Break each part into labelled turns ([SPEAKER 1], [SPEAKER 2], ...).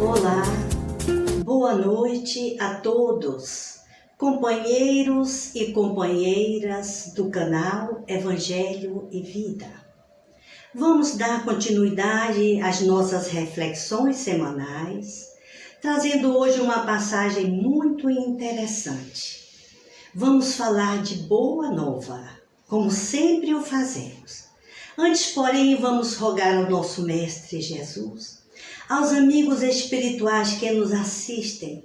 [SPEAKER 1] Olá, boa noite a todos, companheiros e companheiras do canal Evangelho e Vida. Vamos dar continuidade às nossas reflexões semanais, trazendo hoje uma passagem muito interessante. Vamos falar de boa nova, como sempre o fazemos. Antes, porém, vamos rogar ao nosso Mestre Jesus, aos amigos espirituais que nos assistem,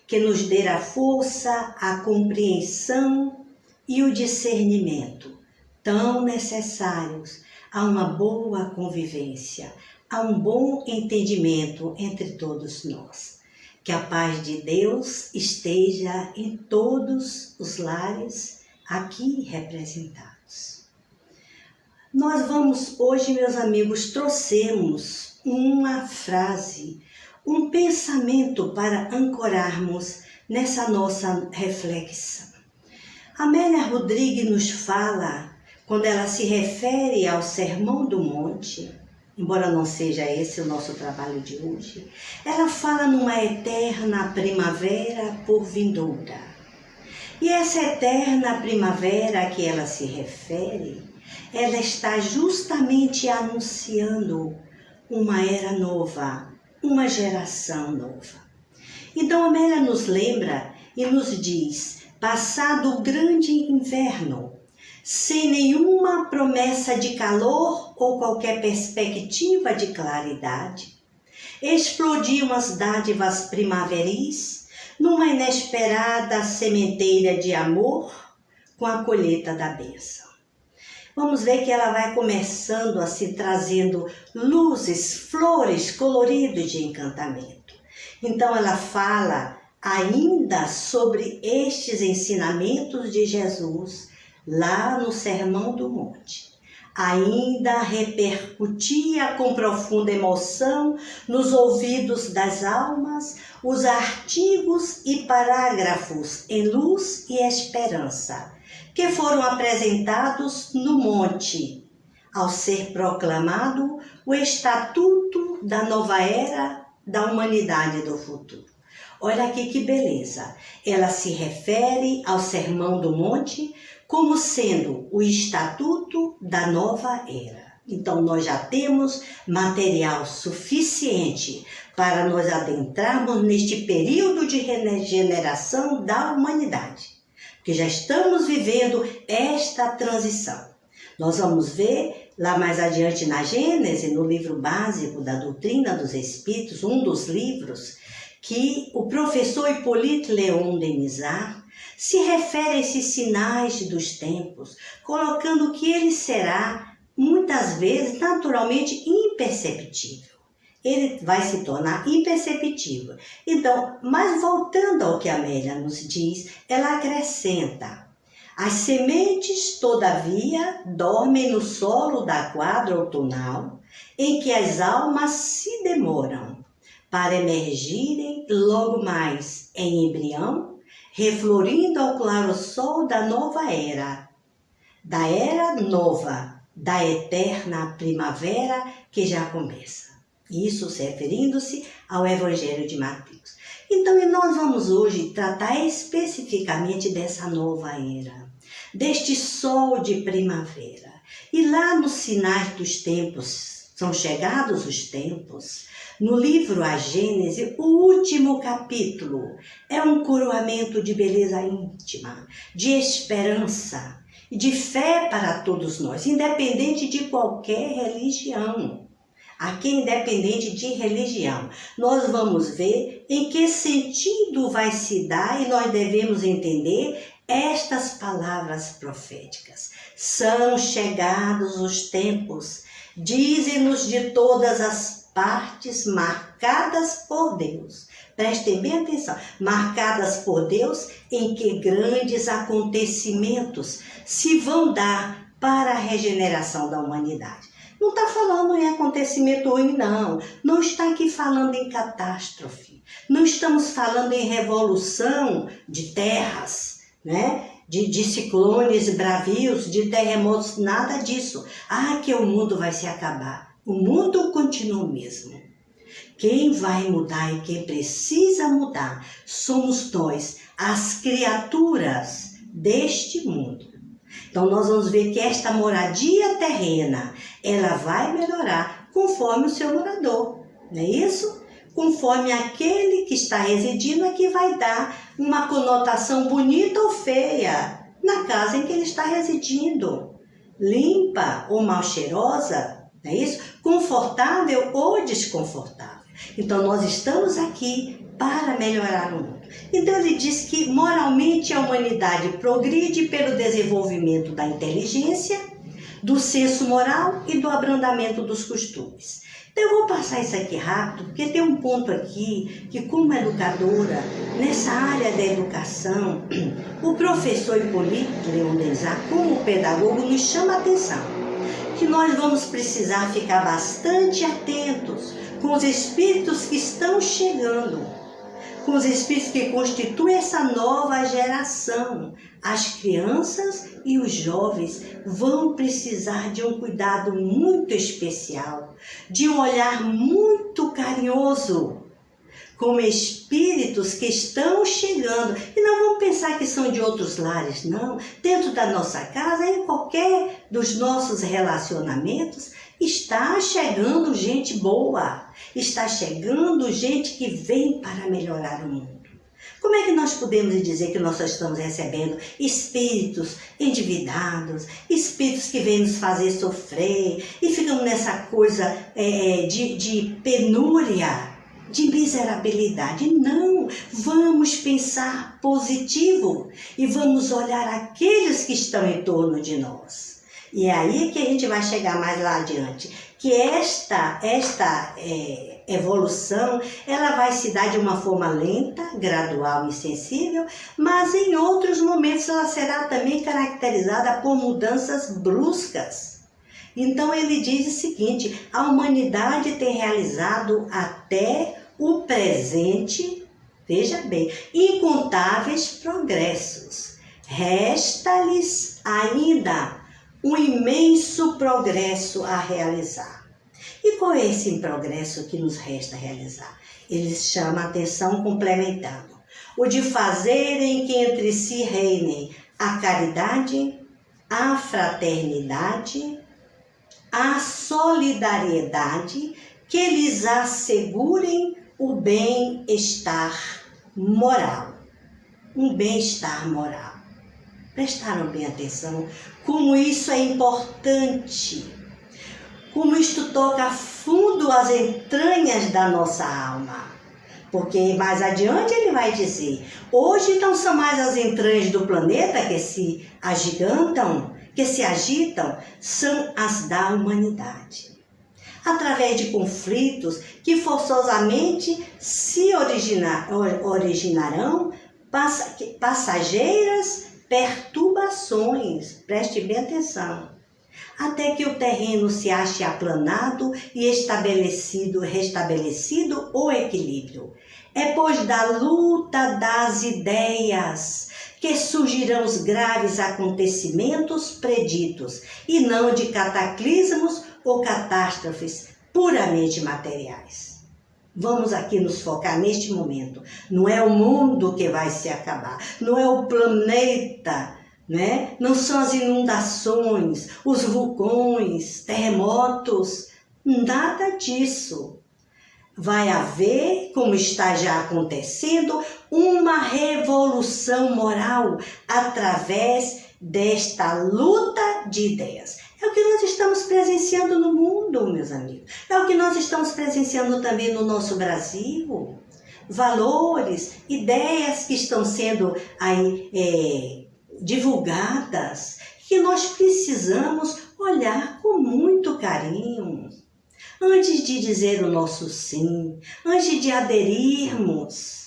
[SPEAKER 1] que nos dê a força, a compreensão e o discernimento tão necessários a uma boa convivência, a um bom entendimento entre todos nós. Que a paz de Deus esteja em todos os lares aqui representados. Nós vamos hoje, meus amigos, trouxemos uma frase, um pensamento para ancorarmos nessa nossa reflexão. Amélia Rodrigues nos fala, quando ela se refere ao Sermão do Monte, embora não seja esse o nosso trabalho de hoje, ela fala numa eterna primavera por vindoura. E essa eterna primavera a que ela se refere, ela está justamente anunciando uma era nova, uma geração nova. Então Amélia nos lembra e nos diz, passado o grande inverno, sem nenhuma promessa de calor ou qualquer perspectiva de claridade, explodiam as dádivas primaveris numa inesperada sementeira de amor com a colheita da bênção. Vamos ver que ela vai começando assim, trazendo luzes, flores, coloridos de encantamento. Então ela fala ainda sobre estes ensinamentos de Jesus, lá no Sermão do Monte. Ainda repercutia com profunda emoção nos ouvidos das almas os artigos e parágrafos em luz e esperança, que foram apresentados no monte, ao ser proclamado o Estatuto da Nova Era da Humanidade do Futuro. Olha aqui que beleza! Ela se refere ao Sermão do Monte como sendo o Estatuto da Nova Era. Então, nós já temos material suficiente para nós adentrarmos neste período de regeneração da humanidade, porque já estamos vivendo esta transição. Nós vamos ver lá mais adiante na Gênese, no livro básico da Doutrina dos Espíritos, um dos livros, que o professor Hippolyte Léon Denisard se refere a esses sinais dos tempos, colocando que ele será, muitas vezes, naturalmente imperceptível. Ele vai se tornar imperceptível. Então, mas voltando ao que a Amélia nos diz, ela acrescenta: as sementes, todavia, dormem no solo da quadra outonal, em que as almas se demoram para emergirem logo mais em embrião, reflorindo ao claro sol da nova era, da era nova, da eterna primavera que já começa. Isso se referindo-se ao Evangelho de Mateus. Então, nós vamos hoje tratar especificamente dessa nova era, deste sol de primavera. E lá nos sinais dos tempos, são chegados os tempos, no livro A Gênese, o último capítulo é um coroamento de beleza íntima, de esperança e de fé para todos nós, independente de qualquer religião. Aqui, independente de religião, nós vamos ver em que sentido vai se dar e nós devemos entender estas palavras proféticas. São chegados os tempos, dizem-nos de todas as partes marcadas por Deus. Prestem bem atenção, marcadas por Deus em que grandes acontecimentos se vão dar para a regeneração da humanidade. Não está falando em acontecimento ruim, não. Não está aqui falando em catástrofe. Não estamos falando em revolução de terras, né? De ciclones bravios, de terremotos, nada disso. Que o mundo vai se acabar. O mundo continua o mesmo. Quem vai mudar e quem precisa mudar somos nós, as criaturas deste mundo. Então nós vamos ver que esta moradia terrena, ela vai melhorar conforme o seu morador, não é isso? Conforme aquele que está residindo aqui vai dar uma conotação bonita ou feia na casa em que ele está residindo. Limpa ou mal cheirosa, não é isso? Confortável ou desconfortável. Então nós estamos aqui para melhorar o mundo. Então ele diz que moralmente a humanidade progride pelo desenvolvimento da inteligência, do senso moral e do abrandamento dos costumes. Então eu vou passar isso aqui rápido, porque tem um ponto aqui que, como educadora, nessa área da educação, o professor Hipólito Leon Denis, como pedagogo, nos chama a atenção que nós vamos precisar ficar bastante atentos com os espíritos que estão chegando, com os espíritos que constituem essa nova geração. As crianças e os jovens vão precisar de um cuidado muito especial, de um olhar muito carinhoso, como espíritos que estão chegando. E não vamos pensar que são de outros lares, não. Dentro da nossa casa, em qualquer dos nossos relacionamentos, está chegando gente boa, está chegando gente que vem para melhorar o mundo. Como é que nós podemos dizer que nós só estamos recebendo espíritos endividados, espíritos que vêm nos fazer sofrer e ficam nessa coisa de penúria, de miserabilidade? Não, vamos pensar positivo e vamos olhar aqueles que estão em torno de nós. E é aí que a gente vai chegar mais lá adiante, que esta evolução, ela vai se dar de uma forma lenta, gradual e sensível, mas em outros momentos ela será também caracterizada por mudanças bruscas. Então ele diz o seguinte: a humanidade tem realizado até o presente, veja bem, incontáveis progressos. Resta-lhes ainda um imenso progresso a realizar. E qual é esse progresso que nos resta realizar? Ele chama a atenção complementando: o de fazerem que entre si reinem a caridade, a fraternidade, a solidariedade, que lhes assegurem o bem-estar moral. Um bem-estar moral. Prestaram bem atenção como isso é importante, como isto toca a fundo as entranhas da nossa alma. Porque mais adiante ele vai dizer: hoje não são mais as entranhas do planeta que se agigantam, que se agitam, são as da humanidade. Através de conflitos que forçosamente se originarão passageiras perturbações, preste bem atenção, até que o terreno se ache aplanado e restabelecido o equilíbrio. É pois da luta das ideias que surgirão os graves acontecimentos preditos, e não de cataclismos ou catástrofes puramente materiais. Vamos aqui nos focar neste momento. Não é o mundo que vai se acabar, não é o planeta, né? Não são as inundações, os vulcões, terremotos, nada disso. Vai haver, como está já acontecendo, uma revolução moral através desta luta de ideias. É o que nós estamos presenciando no mundo, meus amigos. É o que nós estamos presenciando também no nosso Brasil. Valores, ideias que estão sendo aí divulgadas, que nós precisamos olhar com muito carinho. Antes de dizer o nosso sim, antes de aderirmos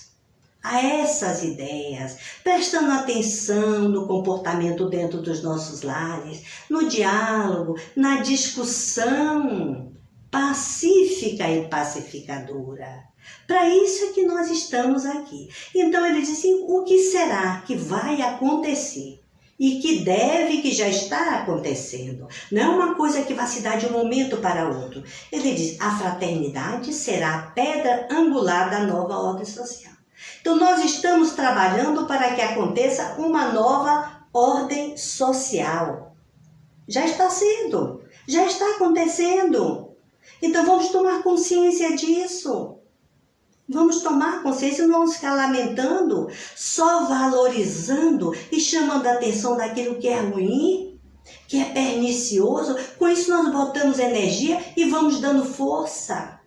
[SPEAKER 1] a essas ideias, prestando atenção no comportamento dentro dos nossos lares, no diálogo, na discussão pacífica e pacificadora. Para isso é que nós estamos aqui. Então ele diz assim: o que será que vai acontecer? e que já está acontecendo. Não é uma coisa que vai se dar de um momento para outro. Ele diz, a fraternidade será a pedra angular da nova ordem social. Então, nós estamos trabalhando para que aconteça uma nova ordem social. Já está sendo, já está acontecendo. Então, vamos tomar consciência disso. Vamos tomar consciência e não vamos ficar lamentando, só valorizando e chamando a atenção daquilo que é ruim, que é pernicioso. Com isso nós botamos energia e vamos dando força.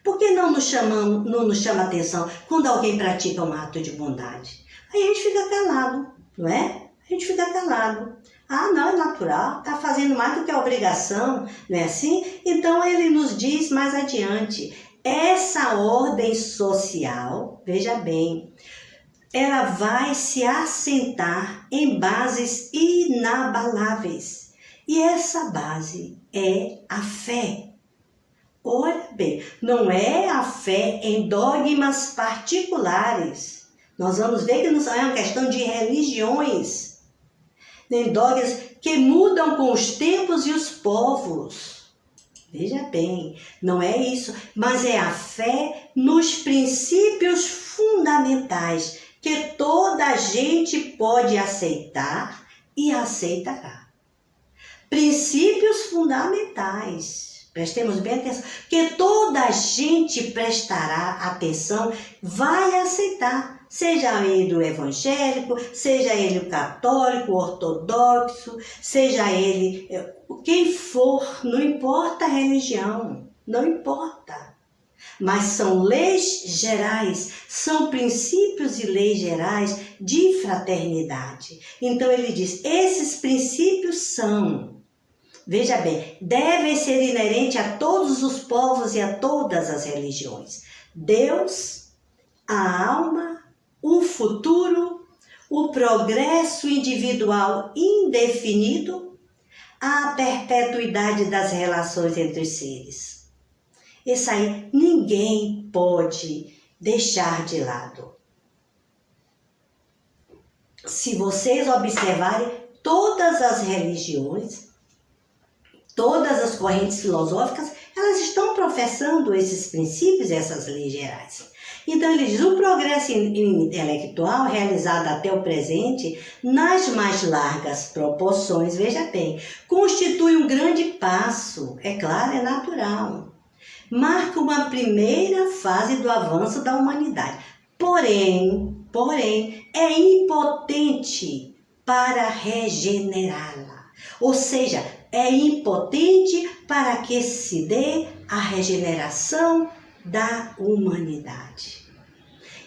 [SPEAKER 1] Por que não nos chama atenção quando alguém pratica um ato de bondade? Aí a gente fica calado, não é? A gente fica calado. Ah, não, é natural, está fazendo mais do que a obrigação, não é assim? Então ele nos diz mais adiante, essa ordem social, veja bem, ela vai se assentar em bases inabaláveis. E essa base é a fé. Olha bem, não é a fé em dogmas particulares. Nós vamos ver que não é uma questão de religiões, nem dogmas que mudam com os tempos e os povos. Veja bem, não é isso, mas é a fé nos princípios fundamentais que toda a gente pode aceitar e aceitará. Princípios fundamentais, prestemos bem atenção, que toda a gente prestará atenção, vai aceitar. Seja ele o evangélico, seja ele o católico, o ortodoxo, seja ele quem for, não importa a religião, não importa. Mas são leis gerais, são princípios e leis gerais de fraternidade. Então ele diz, esses princípios são, veja bem, devem ser inerentes a todos os povos e a todas as religiões. Deus, a alma, o futuro, o progresso individual indefinido, a perpetuidade das relações entre os seres. Isso aí ninguém pode deixar de lado. Se vocês observarem, todas as religiões, todas as correntes filosóficas, elas estão professando esses princípios, essas leis gerais. Então ele diz, o progresso intelectual realizado até o presente, nas mais largas proporções, veja bem, constitui um grande passo, é claro, é natural. Marca uma primeira fase do avanço da humanidade. Porém, é impotente para regenerá-la. Ou seja, é impotente para que se dê a regeneração da humanidade.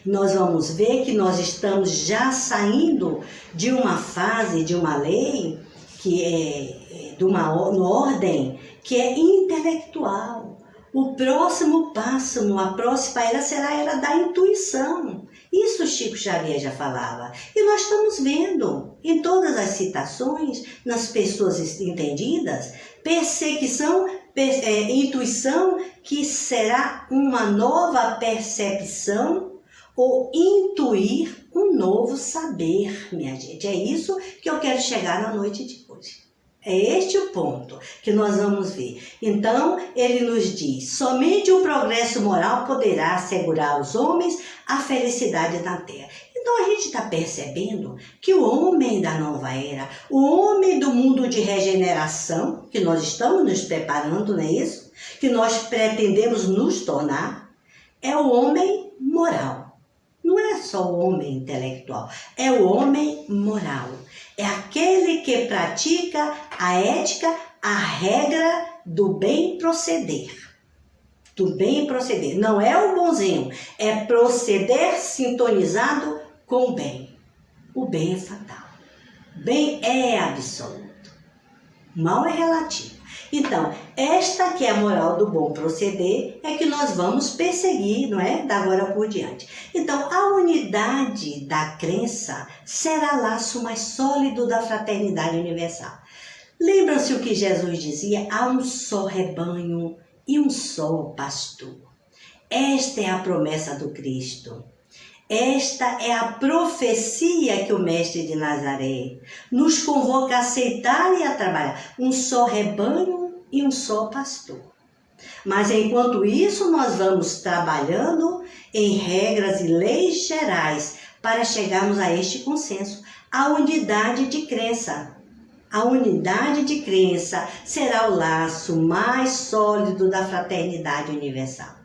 [SPEAKER 1] Nós vamos ver que nós estamos já saindo de uma fase, de uma lei, que é de uma ordem que é intelectual. O próximo passo, a próxima era será a era da intuição. Isso Chico Xavier já falava. E nós estamos vendo em todas as citações, nas pessoas entendidas, intuição, que será uma nova percepção ou intuir um novo saber, minha gente. É isso que eu quero chegar na noite de hoje. É este o ponto que nós vamos ver. Então, ele nos diz, somente o progresso moral poderá assegurar aos homens a felicidade na terra. Então, a gente está percebendo que o homem da nova era, o homem do mundo de regeneração, que nós estamos nos preparando, não é isso? Que nós pretendemos nos tornar, é o homem moral. Não é só o homem intelectual, é o homem moral. É aquele que pratica a ética, a regra do bem proceder. Do bem proceder. Não é o bonzinho, é proceder sintonizado com o bem. O bem é fatal. O bem é absoluto. O mal é relativo. Então, esta que é a moral do bom proceder é que nós vamos perseguir, não é? Da agora por diante. Então, a unidade da crença será laço mais sólido da fraternidade universal. Lembram-se o que Jesus dizia? Há um só rebanho e um só pastor. Esta é a promessa do Cristo. Esta é a profecia que o Mestre de Nazaré nos convoca a aceitar e a trabalhar. Um só rebanho e um só pastor. Mas enquanto isso, nós vamos trabalhando em regras e leis gerais para chegarmos a este consenso, a unidade de crença. A unidade de crença será o laço mais sólido da fraternidade universal.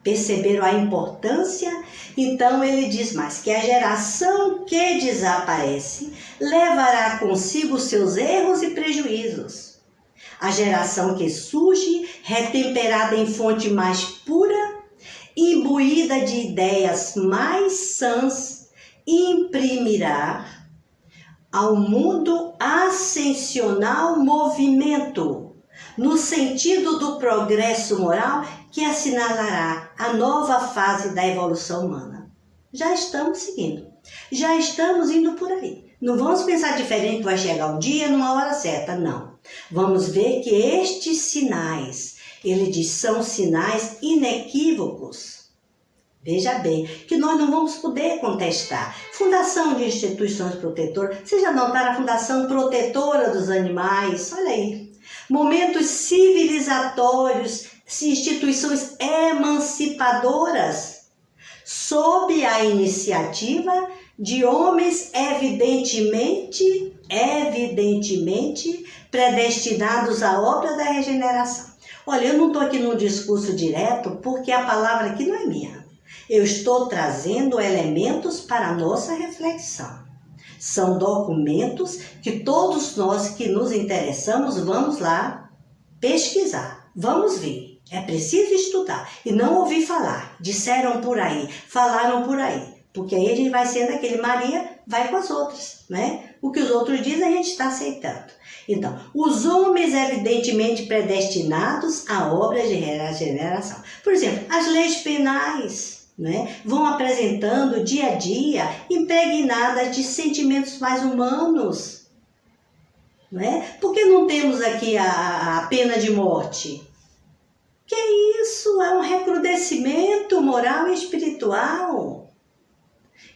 [SPEAKER 1] Perceberam a importância? Então ele diz mais, que a geração que desaparece levará consigo seus erros e prejuízos. A geração que surge, retemperada em fonte mais pura, imbuída de ideias mais sãs, imprimirá ao mundo ascensional movimento, no sentido do progresso moral que assinalará a nova fase da evolução humana. Já estamos seguindo, já estamos indo por aí. Não vamos pensar diferente que vai chegar um dia numa hora certa, não. Vamos ver que estes sinais, ele diz, são sinais inequívocos. Veja bem, que nós não vamos poder contestar. Fundação de instituições protetoras, vocês já notaram a Fundação Protetora dos Animais? Olha aí. Momentos civilizatórios, instituições emancipadoras, sob a iniciativa de homens evidentemente predestinados à obra da regeneração. Olha, eu não estou aqui num discurso direto, porque a palavra aqui não é minha. Eu estou trazendo elementos para a nossa reflexão. São documentos que todos nós que nos interessamos vamos lá pesquisar, vamos ver. É preciso estudar e não ouvir falar. Disseram por aí, falaram por aí. Porque aí a gente vai sendo aquele Maria, vai com as outras, né? O que os outros dizem a gente está aceitando. Então, os homens evidentemente predestinados à obra de regeneração. Por exemplo, as leis penais, né, vão apresentando dia a dia impregnadas de sentimentos mais humanos. Né? Por que não temos aqui a pena de morte? Que isso? É um recrudescimento moral e espiritual.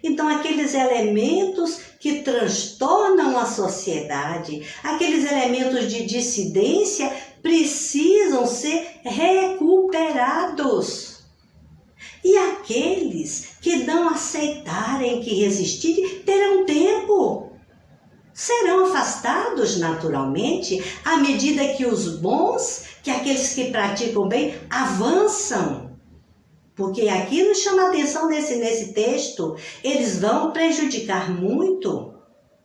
[SPEAKER 1] Então, aqueles elementos que transtornam a sociedade, aqueles elementos de dissidência precisam ser recuperados. E aqueles que não aceitarem, que resistirem, terão tempo. Serão afastados naturalmente à medida que os bons, que aqueles que praticam bem, avançam. Porque aqui nos chama a atenção nesse texto, eles vão prejudicar muito,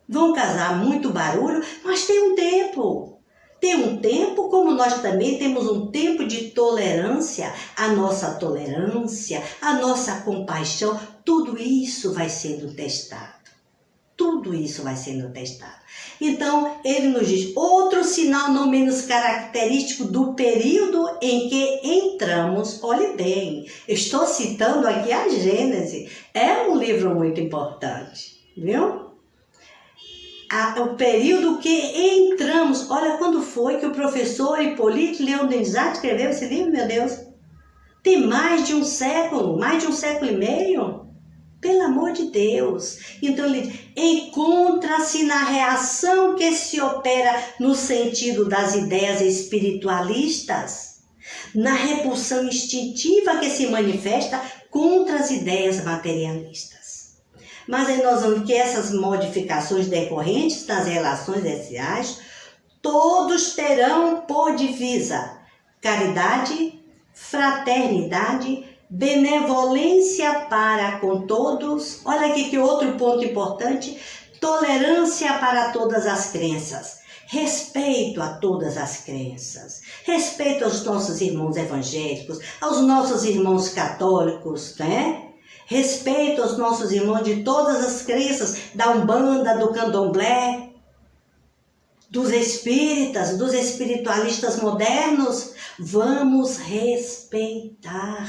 [SPEAKER 1] vão causar muito barulho, mas tem um tempo. Tem um tempo, como nós também temos um tempo de tolerância, a nossa compaixão, tudo isso vai sendo testado. Tudo isso vai sendo testado. Então, ele nos diz, outro sinal não menos característico do período em que entramos, olhe bem, estou citando aqui a Gênese, é um livro muito importante, viu? O período que entramos, olha quando foi que o professor Hipólito Leonizade escreveu esse livro, meu Deus, tem mais de um século e meio. Pelo amor de Deus. Então ele diz, encontra-se na reação que se opera no sentido das ideias espiritualistas, na repulsão instintiva que se manifesta contra as ideias materialistas. Mas aí nós vamos ver que essas modificações decorrentes das relações sociais, todos terão por divisa caridade, fraternidade, benevolência para com todos, olha aqui que outro ponto importante, tolerância para todas as crenças, respeito a todas as crenças, respeito aos nossos irmãos evangélicos, aos nossos irmãos católicos, né? Respeito aos nossos irmãos de todas as crenças, da Umbanda, do Candomblé, dos espíritas, dos espiritualistas modernos, vamos respeitar.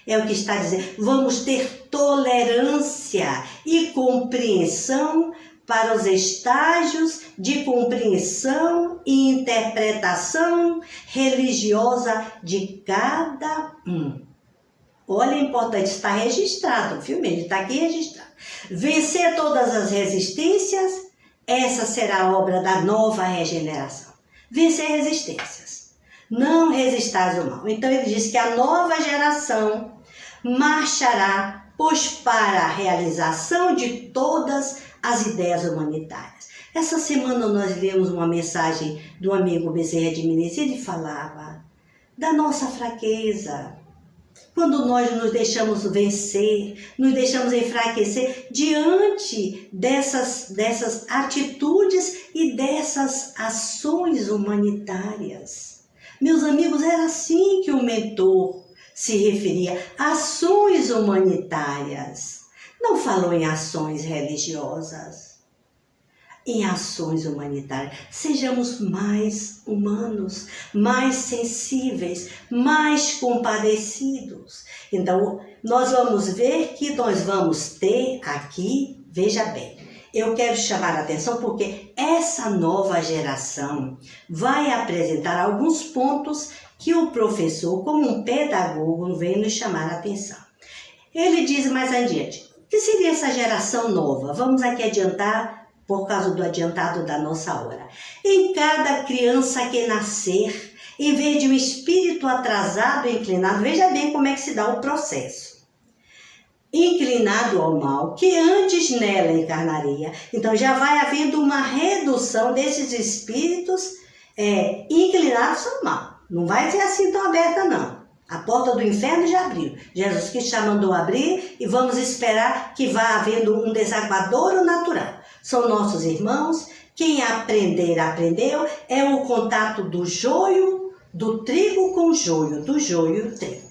[SPEAKER 1] É o que está dizendo, vamos ter tolerância e compreensão para os estágios de compreensão e interpretação religiosa de cada um. Olha, é importante, está registrado, o filme, ele está aqui registrado. Vencer todas as resistências, essa será a obra da nova regeneração. Vencer resistências. Não resistais ao mal. Então ele diz que a nova geração marchará, pois para a realização de todas as ideias humanitárias. Essa semana nós lemos uma mensagem do amigo Bezerra de Menezes, ele falava da nossa fraqueza. Quando nós nos deixamos vencer, nos deixamos enfraquecer diante dessas atitudes e dessas ações humanitárias. Meus amigos, era assim que o mentor se referia, ações humanitárias. Não falou em ações religiosas, em ações humanitárias. Sejamos mais humanos, mais sensíveis, mais compadecidos. Então, nós vamos ver que nós vamos ter aqui, veja bem, eu quero chamar a atenção porque essa nova geração vai apresentar alguns pontos que o professor, como um pedagogo, vem nos chamar a atenção. Ele diz mais adiante, o que seria essa geração nova? Vamos aqui adiantar, por causa do adiantado da nossa hora. Em cada criança que nascer, em vez de um espírito atrasado e inclinado, veja bem como é que se dá o processo. Inclinado ao mal, que antes nela encarnaria. Então já vai havendo uma redução desses espíritos inclinados ao mal. Não vai ser assim tão aberta, não. A porta do inferno já abriu. Jesus Cristo já mandou abrir e vamos esperar que vá havendo um desaguadouro natural. São nossos irmãos. Quem aprender, aprendeu. É o contato do joio, do trigo com o joio, do joio e o trigo.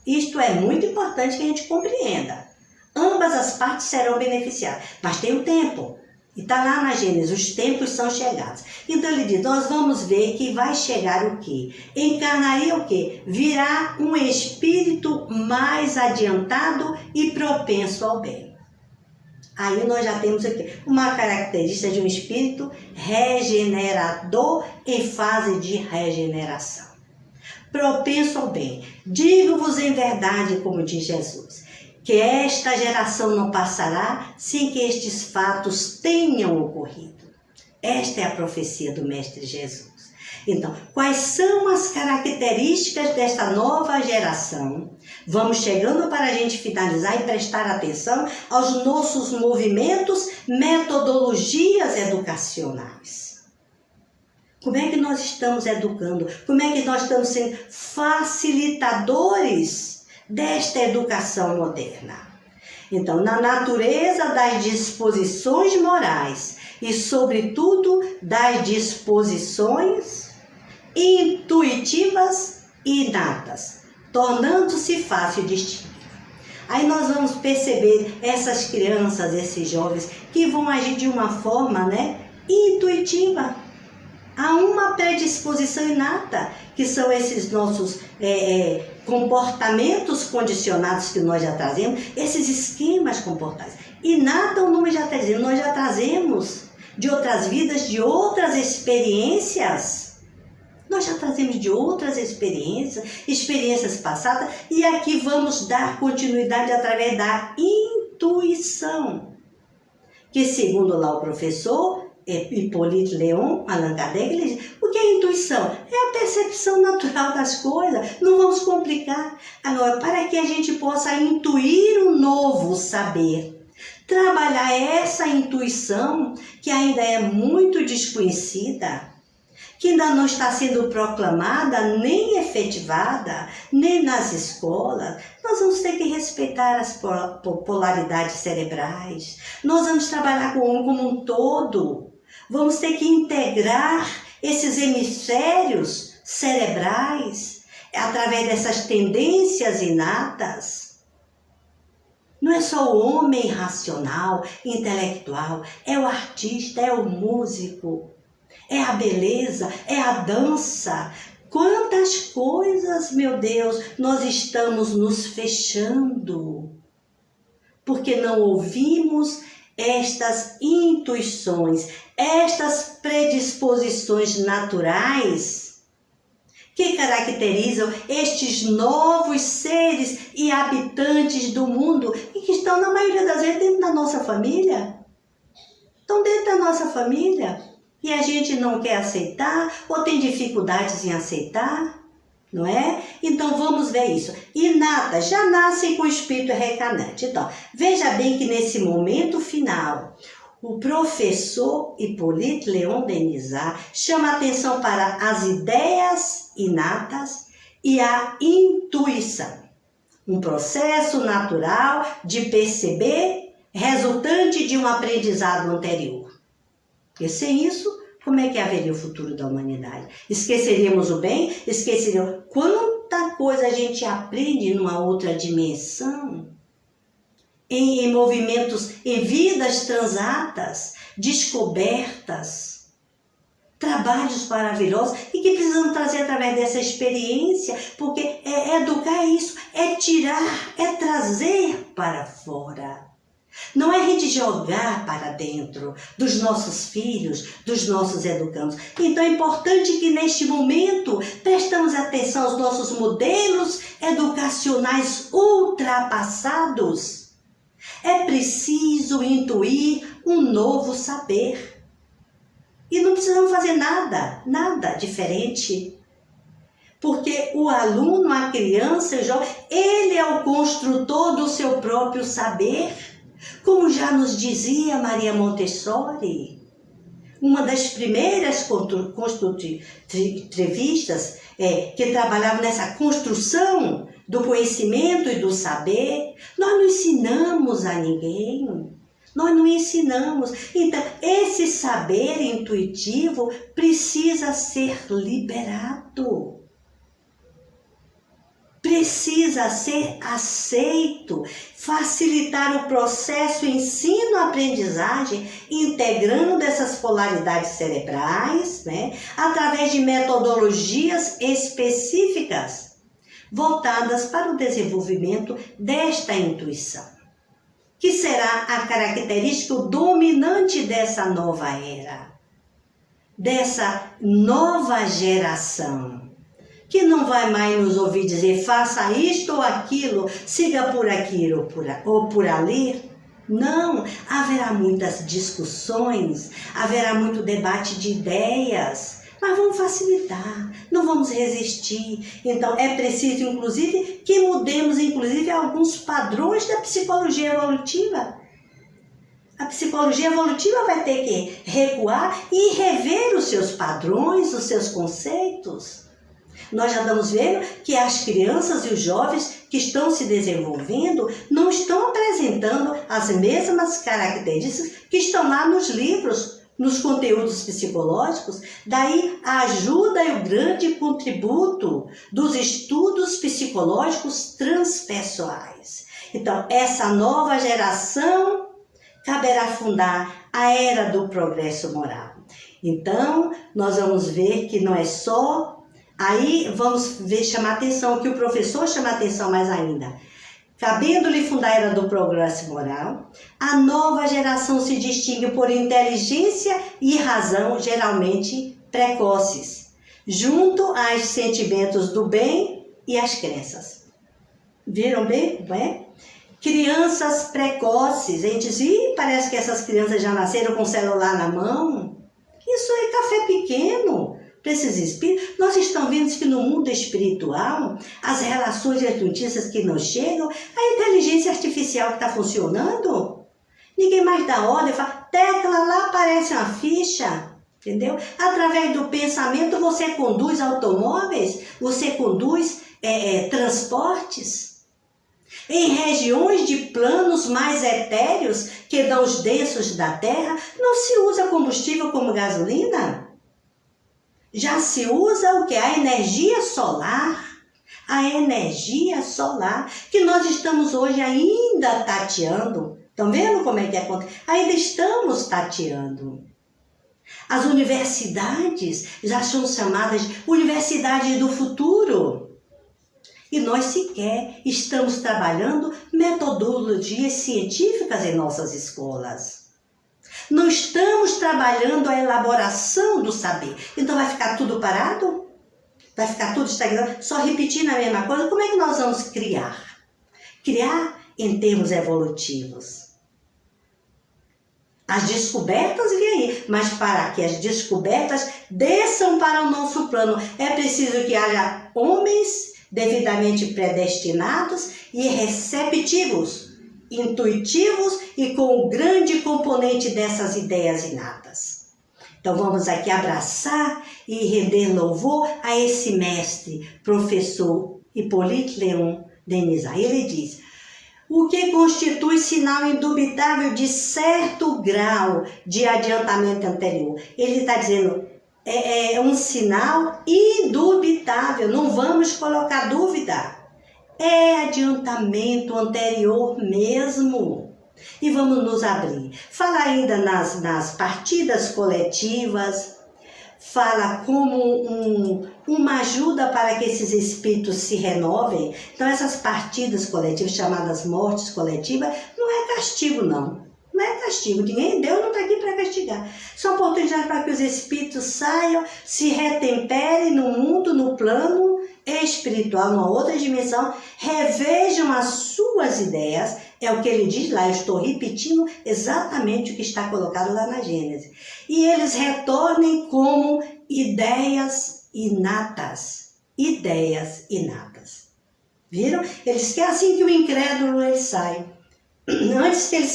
[SPEAKER 1] Isto é muito importante que a gente compreenda. Ambas as partes serão beneficiadas. Mas tem o tempo. E está lá na Gênesis, os tempos são chegados. Então ele diz, nós vamos ver que vai chegar o quê? Encarnaria o quê? Virá um espírito mais adiantado e propenso ao bem. Aí nós já temos aqui uma característica de um espírito regenerador em fase de regeneração. Propenso ao bem. Digo-vos em verdade, como diz Jesus, que esta geração não passará sem que estes fatos tenham ocorrido. Esta é a profecia do Mestre Jesus. Então, quais são as características desta nova geração? Vamos chegando para a gente finalizar e prestar atenção aos nossos movimentos, metodologias educacionais. Como é que nós estamos educando? Como é que nós estamos sendo facilitadores desta educação moderna? Então, na natureza das disposições morais e, sobretudo, das disposições intuitivas e inatas, tornando-se fácil distinguir. Aí nós vamos perceber essas crianças, esses jovens, que vão agir de uma forma, intuitiva. Há uma predisposição inata, que são esses nossos comportamentos condicionados que nós já trazemos, esses esquemas comportais. Inata, o nome já está dizendo, nós já trazemos de outras vidas, de outras experiências. Nós já trazemos de outras experiências passadas, e aqui vamos dar continuidade através da intuição, que segundo lá o professor Hippolyte Léon, Allan Kardec, ele diz, o que é intuição? É a percepção natural das coisas, não vamos complicar. Agora, para que a gente possa intuir um novo saber, trabalhar essa intuição que ainda é muito desconhecida, que ainda não está sendo proclamada, nem efetivada, nem nas escolas, nós vamos ter que respeitar as polaridades cerebrais, nós vamos trabalhar com o homem como um todo. Vamos ter que integrar esses hemisférios cerebrais através dessas tendências inatas. Não é só o homem racional, intelectual, é o artista, é o músico, é a beleza, é a dança. Quantas coisas, meu Deus, nós estamos nos fechando, porque não ouvimos estas intuições, estas predisposições naturais que caracterizam estes novos seres e habitantes do mundo e que estão, na maioria das vezes, dentro da nossa família. Estão dentro da nossa família e a gente não quer aceitar ou tem dificuldades em aceitar, não é? Então vamos ver isso. Inata, já nascem com o espírito reencarnante. Então, veja bem que nesse momento final, o professor Hippolyte Léon Denisard chama atenção para as ideias inatas e a intuição. Um processo natural de perceber resultante de um aprendizado anterior. Porque sem isso, como é que haveria o futuro da humanidade? Esqueceríamos o bem? Esqueceríamos quanta coisa a gente aprende numa outra dimensão, em movimentos, em vidas transatas, descobertas, trabalhos maravilhosos e que precisamos trazer através dessa experiência, porque educar isso, é tirar, é trazer para fora. Não é a gente jogar para dentro dos nossos filhos, dos nossos educandos. Então é importante que neste momento prestamos atenção aos nossos modelos educacionais ultrapassados. É preciso intuir um novo saber. E não precisamos fazer nada diferente. Porque o aluno, a criança, o jovem, ele é o construtor do seu próprio saber. Como já nos dizia Maria Montessori, uma das primeiras construtivistas que trabalhava nessa construção do conhecimento e do saber, nós não ensinamos a ninguém, nós não ensinamos. Então, esse saber intuitivo precisa ser liberado. Precisa ser aceito, facilitar o processo ensino-aprendizagem, integrando essas polaridades cerebrais, através de metodologias específicas, voltadas para o desenvolvimento desta intuição, que será a característica dominante dessa nova era, dessa nova geração, que não vai mais nos ouvir dizer faça isto ou aquilo, siga por aqui ou por ali. Não, haverá muitas discussões, haverá muito debate de ideias, mas vamos facilitar, não vamos resistir. Então é preciso, inclusive, que mudemos, alguns padrões da psicologia evolutiva. A psicologia evolutiva vai ter que recuar e rever os seus padrões, os seus conceitos. Nós já estamos vendo que as crianças e os jovens que estão se desenvolvendo não estão apresentando as mesmas características que estão lá nos livros, nos conteúdos psicológicos. Daí a ajuda e o grande contributo dos estudos psicológicos transpessoais. Então, essa nova geração caberá fundar a era do progresso moral. Então, nós vamos ver que não é só... Aí vamos chamar atenção, que o professor chama atenção mais ainda. Cabendo-lhe fundar a era do progresso moral, a nova geração se distingue por inteligência e razão, geralmente precoces, junto aos sentimentos do bem e às crenças. Viram bem? Crianças precoces. A gente diz, parece que essas crianças já nasceram com o celular na mão. Isso é café pequeno. Para esses espíritos, nós estamos vendo que no mundo espiritual, as relações e as notícias que nos chegam, a inteligência artificial que está funcionando, ninguém mais dá ordem, fala, tecla lá, aparece uma ficha, entendeu? Através do pensamento você conduz automóveis, você conduz transportes. Em regiões de planos mais etéreos, que dão os densos da Terra, não se usa combustível como gasolina. Já se usa o que? A energia solar. A energia solar, que nós estamos hoje ainda tateando. Estão vendo como é que acontece? Ainda estamos tateando. As universidades já são chamadas de universidades do futuro. E nós sequer estamos trabalhando metodologias científicas em nossas escolas. Não estamos trabalhando a elaboração do saber. Então vai ficar tudo parado? Vai ficar tudo estagnado, só repetindo a mesma coisa. Como é que nós vamos criar? Criar em termos evolutivos. As descobertas vêm aí, mas para que as descobertas desçam para o nosso plano, é preciso que haja homens devidamente predestinados e receptivos, intuitivos e com um grande componente dessas ideias inatas. Então vamos aqui abraçar e render louvor a esse mestre, professor Hippolyte Léon Denis. Ele diz: o que constitui sinal indubitável de certo grau de adiantamento anterior. Ele está dizendo, é um sinal indubitável, não vamos colocar dúvida. É adiantamento anterior mesmo. E vamos nos abrir. Fala ainda nas partidas coletivas, fala como uma ajuda para que esses espíritos se renovem. Então essas partidas coletivas, chamadas mortes coletivas, não é castigo não. Não é castigo, Deus não está aqui para castigar. São oportunidades para que os espíritos saiam, se retemperem no mundo, no plano espiritual, numa outra dimensão, revejam as suas ideias. É o que ele diz lá, eu estou repetindo exatamente o que está colocado lá na Gênesis. E eles retornem como ideias inatas. Ideias inatas. Viram? Eles querem assim que o incrédulo ele sai. Antes que ele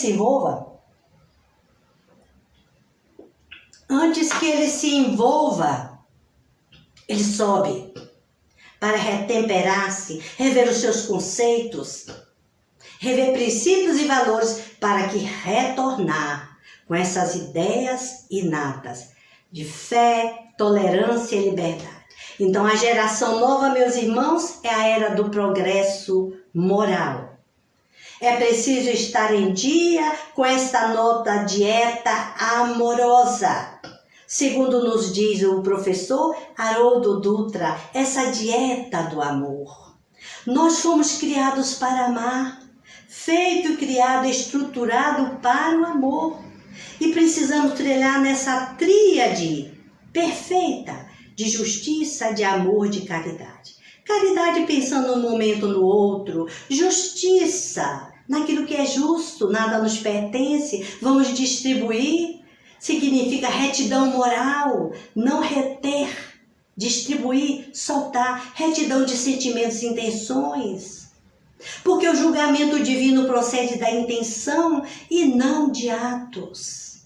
[SPEAKER 1] se envolva, ele sobe para retemperar-se, rever os seus conceitos, rever princípios e valores para que retornar com essas ideias inatas de fé, tolerância e liberdade. Então a geração nova, meus irmãos, é a era do progresso moral. É preciso estar em dia com esta nova dieta amorosa. Segundo nos diz o professor Haroldo Dutra, essa dieta do amor. Nós fomos criados para amar, feito, criado, estruturado para o amor. E precisamos trilhar nessa tríade perfeita de justiça, de amor, de caridade. Caridade pensando num momento no outro, justiça naquilo que é justo, nada nos pertence, vamos distribuir. Significa retidão moral, não reter, distribuir, soltar, retidão de sentimentos e intenções. Porque o julgamento divino procede da intenção e não de atos.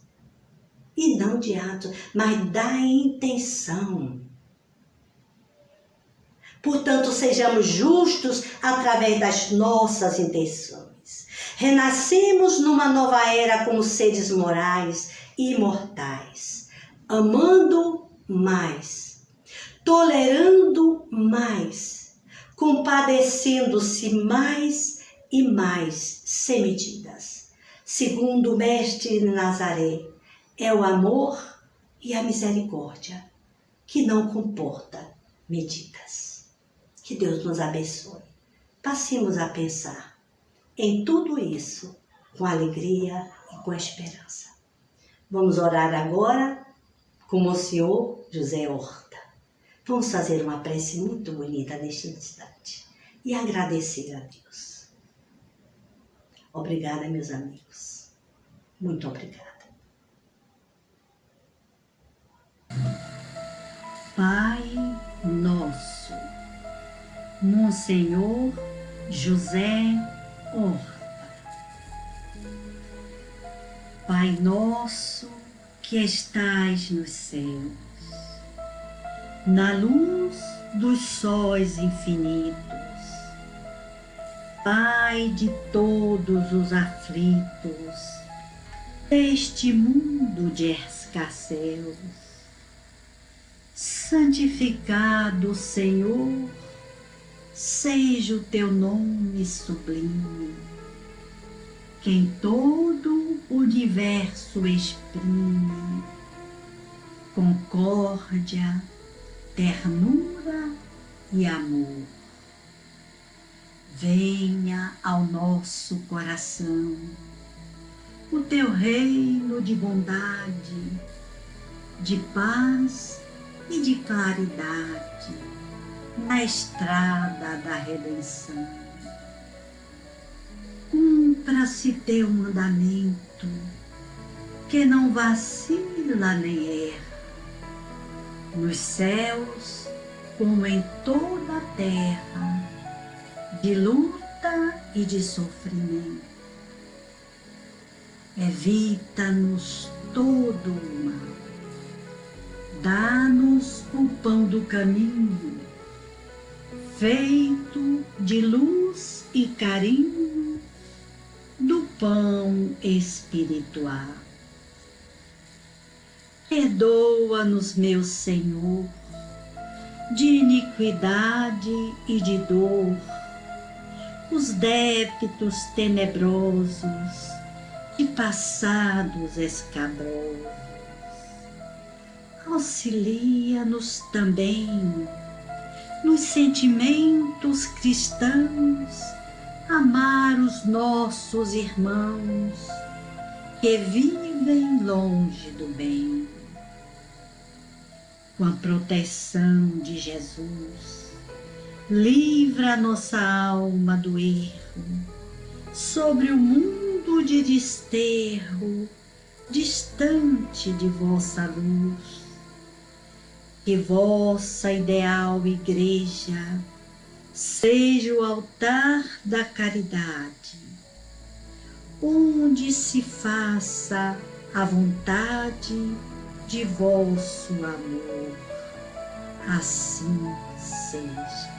[SPEAKER 1] E não de atos, mas da intenção. Portanto, sejamos justos através das nossas intenções. Renascemos numa nova era como seres morais e imortais, amando mais, tolerando mais, compadecendo-se mais e mais, sem medidas. Segundo o Mestre Nazaré, é o amor e a misericórdia que não comporta medidas. Que Deus nos abençoe. Passemos a pensar em tudo isso com alegria e com esperança. Vamos orar agora com o Monsenhor José Horta. Vamos fazer uma prece muito bonita neste instante e agradecer a Deus. Obrigada, meus amigos. Muito obrigada. Pai nosso, Monsenhor José Horta. Pai nosso que estais nos céus, na luz dos sóis infinitos, Pai de todos os aflitos, deste mundo de escasseus, santificado, Senhor, seja o teu nome sublime, que em todo o universo exprime concórdia, ternura e amor. Venha ao nosso coração o teu reino de bondade, de paz e de claridade, na estrada da redenção. Cumpra-se teu mandamento, que não vacila nem erra, nos céus como em toda a terra, de luta e de sofrimento. Evita-nos todo o mal, dá-nos o pão do caminho, feito de luz e carinho, do pão espiritual. Perdoa-nos, meu Senhor, de iniquidade e de dor, os débitos tenebrosos de passados escabrosos. Auxilia-nos também nos sentimentos cristãos, amar os nossos irmãos que vivem longe do bem. Com a proteção de Jesus, livra a nossa alma do erro, sobre o mundo de desterro, distante de vossa luz. Que vossa ideal igreja seja o altar da caridade, onde se faça a vontade de vosso amor. Assim seja.